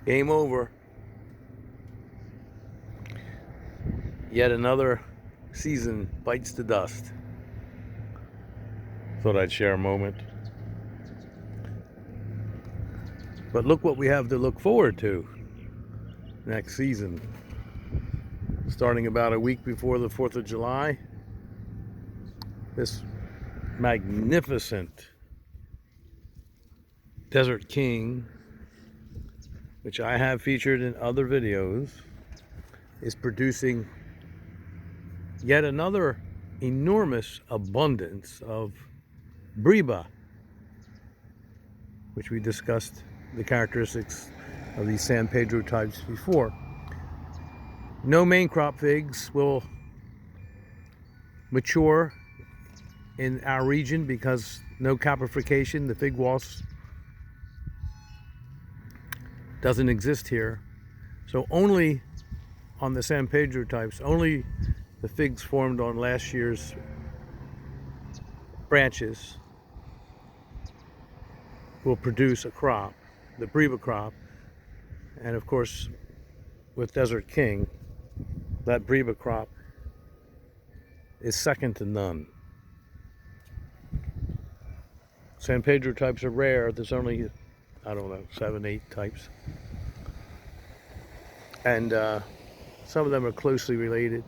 Game over. Yet another season bites the dust. Thought I'd share a moment. But look what we have to look forward to next season. Starting about a week before the 4th of July, this magnificent Desert King, which I have featured in other videos, is producing yet another enormous abundance of Breba, which we discussed the characteristics of these San Pedro types before. No main crop figs will mature in our region because no caprification, the fig waltz doesn't exist here. So only on the San Pedro types, only the figs formed on last year's branches will produce a crop, the Breba crop. And of course, with Desert King, that Breba crop is second to none. San Pedro types are rare. There's only, I don't know, 7, 8 types. And some of them are closely related.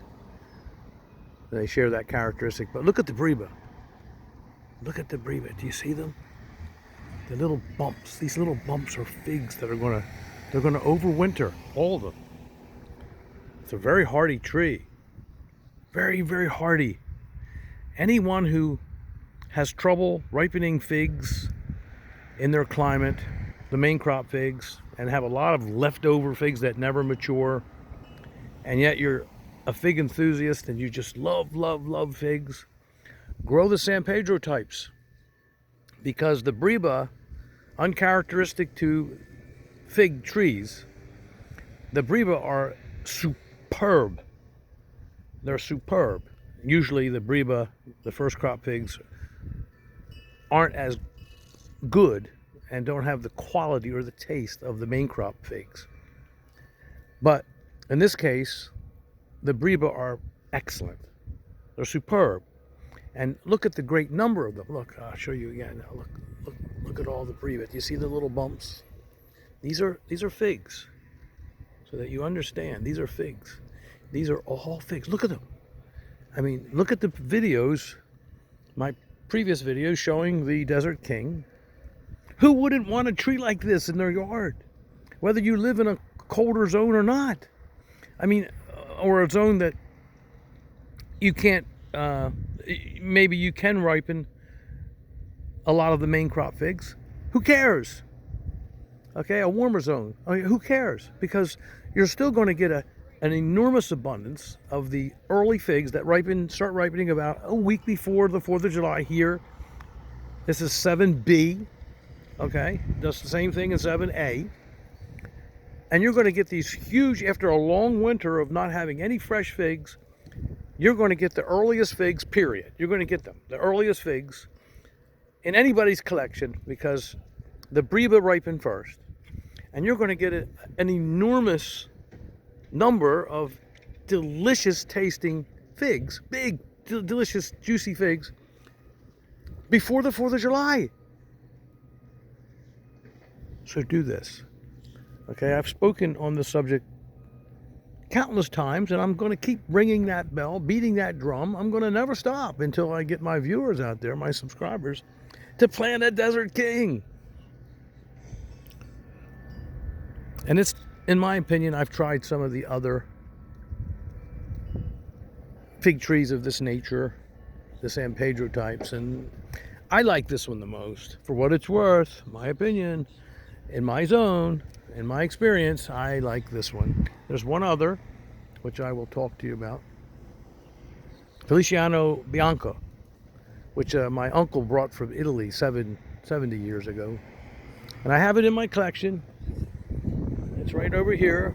They share that characteristic. But look at the Breba. Look at the Breba. Do you see them? The little bumps. These little bumps are figs that are they're gonna overwinter, all of them. It's a very hardy tree. Very, very hardy. Anyone who has trouble ripening figs in their climate, the main crop figs, and have a lot of leftover figs that never mature, and yet you're a fig enthusiast and you just love figs, grow the San Pedro types, because the Breba, uncharacteristic to fig trees, the Breba are superb. They're superb. Usually the Breba, the first crop figs, aren't as good and don't have the quality or the taste of the main crop figs. But in this case, the Breba are excellent. They're superb. And look at the great number of them. Look, I'll show you again. Now look at all the Breba. Do you see the little bumps? These are figs. So that you understand, these are figs. These are all figs. Look at them. I mean, look at the videos, my previous videos showing the Desert King. Who wouldn't want a tree like this in their yard? Whether you live in a colder zone or not. I mean, or a zone that you can't, maybe you can ripen a lot of the main crop figs. Who cares? Okay, a warmer zone. I mean, who cares? Because you're still going to get an enormous abundance of the early figs that start ripening about a week before the 4th of July here. This is 7B. Okay, does the same thing in 7A. And you're going to get these huge, after a long winter of not having any fresh figs, you're going to get the earliest figs, period. You're going to get them, the earliest figs in anybody's collection, because the Breba ripen first. And you're going to get an enormous number of delicious tasting figs, big, delicious, juicy figs, before the 4th of July. So do this. Okay, I've spoken on the subject countless times, and I'm going to keep ringing that bell, beating that drum. I'm going to never stop until I get my viewers out there, my subscribers, to plant a Desert King. And it's, in my opinion, I've tried some of the other fig trees of this nature, the San Pedro types, and I like this one the most. For what it's worth, my opinion, in my zone, in my experience, I like this one. There's one other, which I will talk to you about. Feliciano Bianco, which my uncle brought from Italy 70 years ago. And I have it in my collection. It's right over here.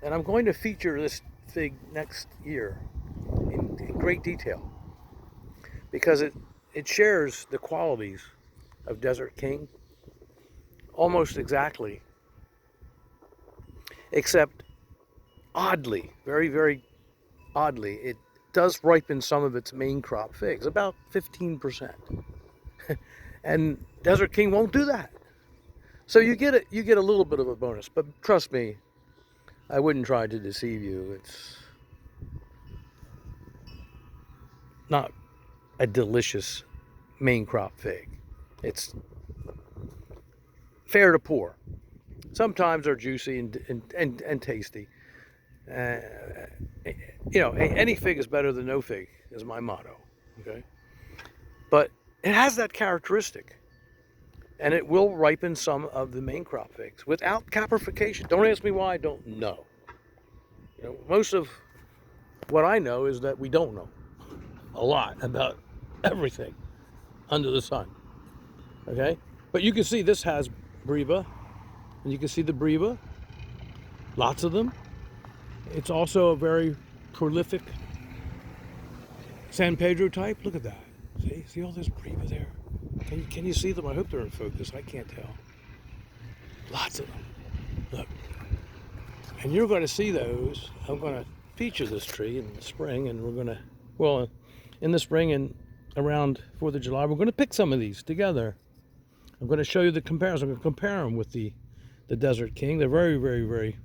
And I'm going to feature this fig next year in great detail, because it shares the qualities of Desert King, almost exactly, except oddly, very, very oddly, it does ripen some of its main crop figs, about 15%. And Desert King won't do that. So you get a little bit of a bonus, but trust me, I wouldn't try to deceive you. It's not a delicious main crop fig. It's fair to poor. Sometimes they're juicy and tasty. Any fig is better than no fig is my motto. Okay, but it has that characteristic, and it will ripen some of the main crop figs without caprification. Don't ask me why. I don't know. Most of what I know is that we don't know a lot about everything under the sun. Okay, but you can see this has Breba, and you can see the Breba, lots of them. It's also a very prolific San Pedro type. Look at that. See all this Breba there? Can you see them? I hope they're in focus. I can't tell. Lots of them. Look. And you're going to see those. I'm going to feature this tree in the spring, and we're going to, well, in the spring and around 4th of July, we're going to pick some of these together. I'm going to show you the comparison. I'm going to compare them with the Desert King. They're very, very, very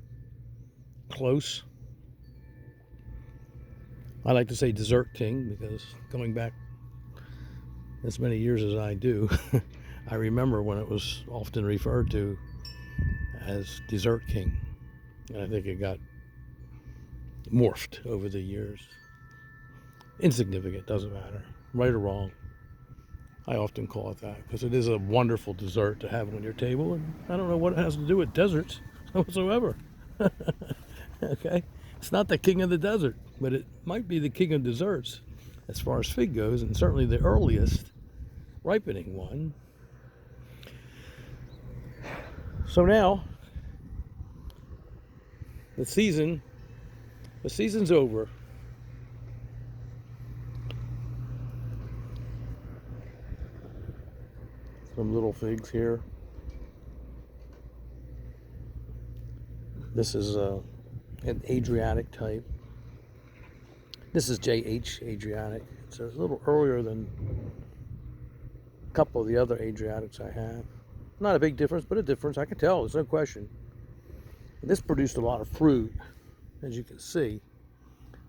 close. I like to say Dessert King because going back as many years as I do, I remember when it was often referred to as Dessert King. And I think it got morphed over the years. Insignificant, doesn't matter. Right or wrong. I often call it that because it is a wonderful dessert to have on your table, and I don't know what it has to do with deserts whatsoever. Okay? It's not the king of the desert, but it might be the king of desserts as far as fig goes, and certainly the earliest ripening one. So now, the season's over. Some little figs here. This is an Adriatic type. This is JH Adriatic. It's a little earlier than a couple of the other Adriatics I have. Not a big difference, but a difference. I can tell, there's no question. And this produced a lot of fruit, as you can see.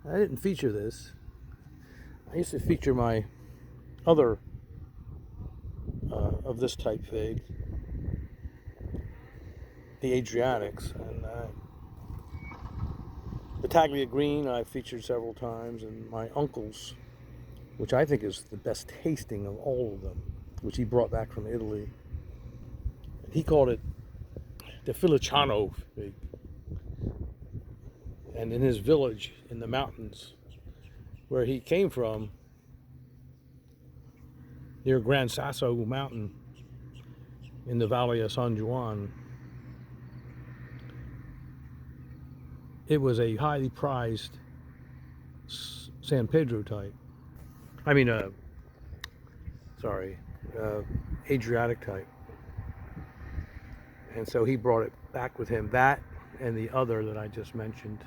I didn't feature this. I used to feature my other of this type fig, the Adriatics, and the Taglia Green I featured several times, and my uncle's, which I think is the best tasting of all of them, which he brought back from Italy. He called it the Filiciano fig. And in his village in the mountains where he came from, near Gran Sasso Mountain in the Valley of San Juan, it was a highly prized San Pedro type. Adriatic type. And so he brought it back with him, that and the other that I just mentioned,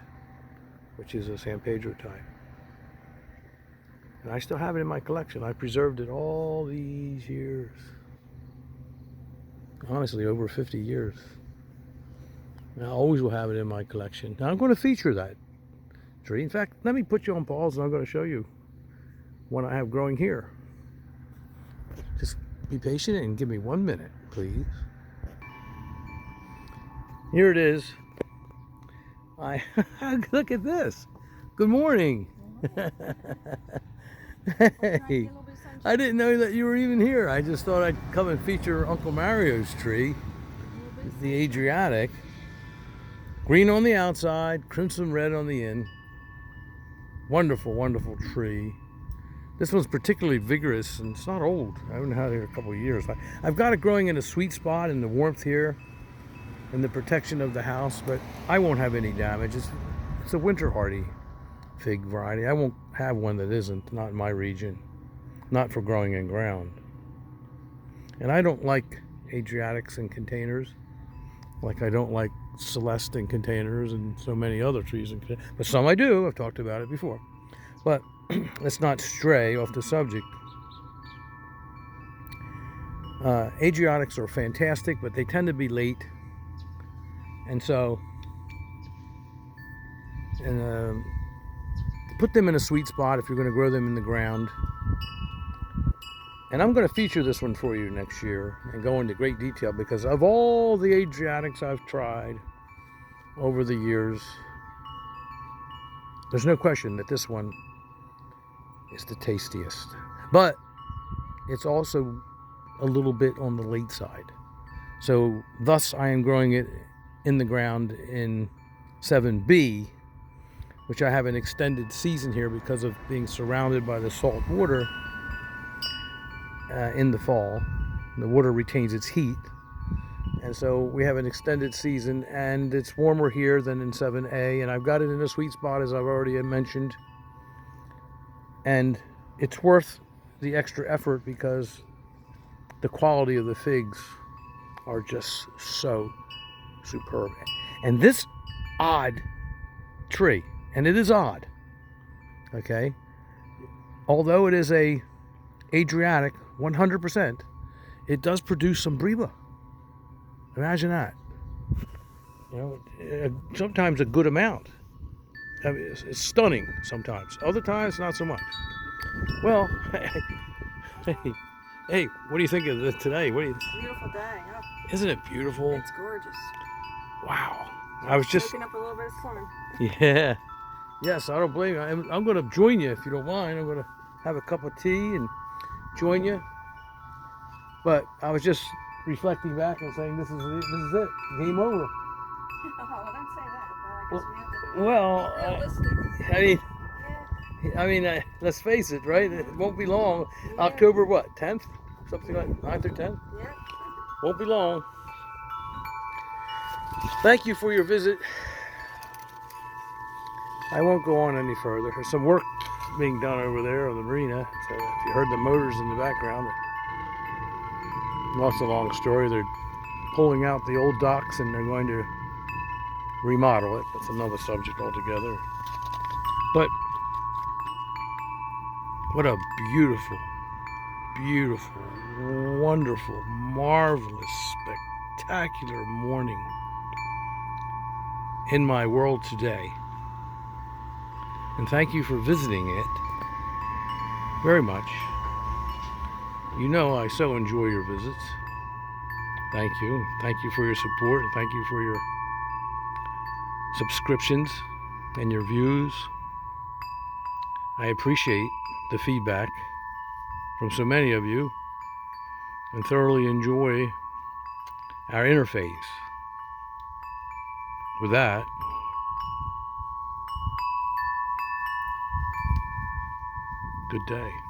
which is a San Pedro type. And I still have it in my collection. I preserved it all these years. Honestly, over 50 years. And I always will have it in my collection. Now I'm going to feature that tree. In fact, let me put you on pause and I'm going to show you what I have growing here. Just be patient and give me 1 minute, please. Here it is. Look at this. Good morning. Hey, I didn't know that you were even here. I just thought I'd come and feature Uncle Mario's tree, the Adriatic. Green on the outside, crimson red on the in. Wonderful, wonderful tree. This one's particularly vigorous, and it's not old. I haven't had it in a couple of years. I've got it growing in a sweet spot in the warmth here and the protection of the house, but I won't have any damage. It's a winter hardy fig variety. I won't have one that isn't, not in my region, not for growing in ground. And I don't like Adriatics in containers. Like I don't like Celeste in containers and so many other trees in containers. But some I do. I've talked about it before. But let's not stray off the subject. Adriatics are fantastic, but they tend to be late. And so, put them in a sweet spot if you're going to grow them in the ground. And I'm going to feature this one for you next year and go into great detail, because of all the Adriatics I've tried over the years, there's no question that this one is the tastiest. But it's also a little bit on the late side. So thus I am growing it in the ground in 7B, which I have an extended season here because of being surrounded by the salt water in the fall. The water retains its heat, and so we have an extended season, and it's warmer here than in 7A, and I've got it in a sweet spot, as I've already mentioned, and it's worth the extra effort because the quality of the figs are just so superb. And this odd tree, and it is odd, okay, although it is a Adriatic 100%, it does produce some Breba. Imagine that. You know, sometimes a good amount. I mean, it's stunning sometimes. Other times, not so much. Well, hey, what do you think of this today? Beautiful day, huh? Isn't it beautiful? It's gorgeous. Wow. I was just soaking up a little bit of sun. Yeah. Yes, I don't blame you. I'm going to join you if you don't mind. I'm going to have a cup of tea and join you. But I was just reflecting back and saying this is it. Game over. Oh, don't say that. But I guess we have to Well, realistic. I mean, let's face it, right? It won't be long. Yeah. October what? 10th? Something like 9th or 10th? Yeah. Won't be long. Thank you for your visit. I won't go on any further. There's some work being done over there on the marina. So if you heard the motors in the background, lots of long story. They're pulling out the old docks and they're going to remodel it. That's another subject altogether. But what a beautiful, beautiful, wonderful, marvelous, spectacular morning in my world today. And thank you for visiting it very much. You know I so enjoy your visits. Thank you. Thank you for your support, and thank you for your subscriptions and your views. I appreciate the feedback from so many of you and thoroughly enjoy our interface. With that, good day.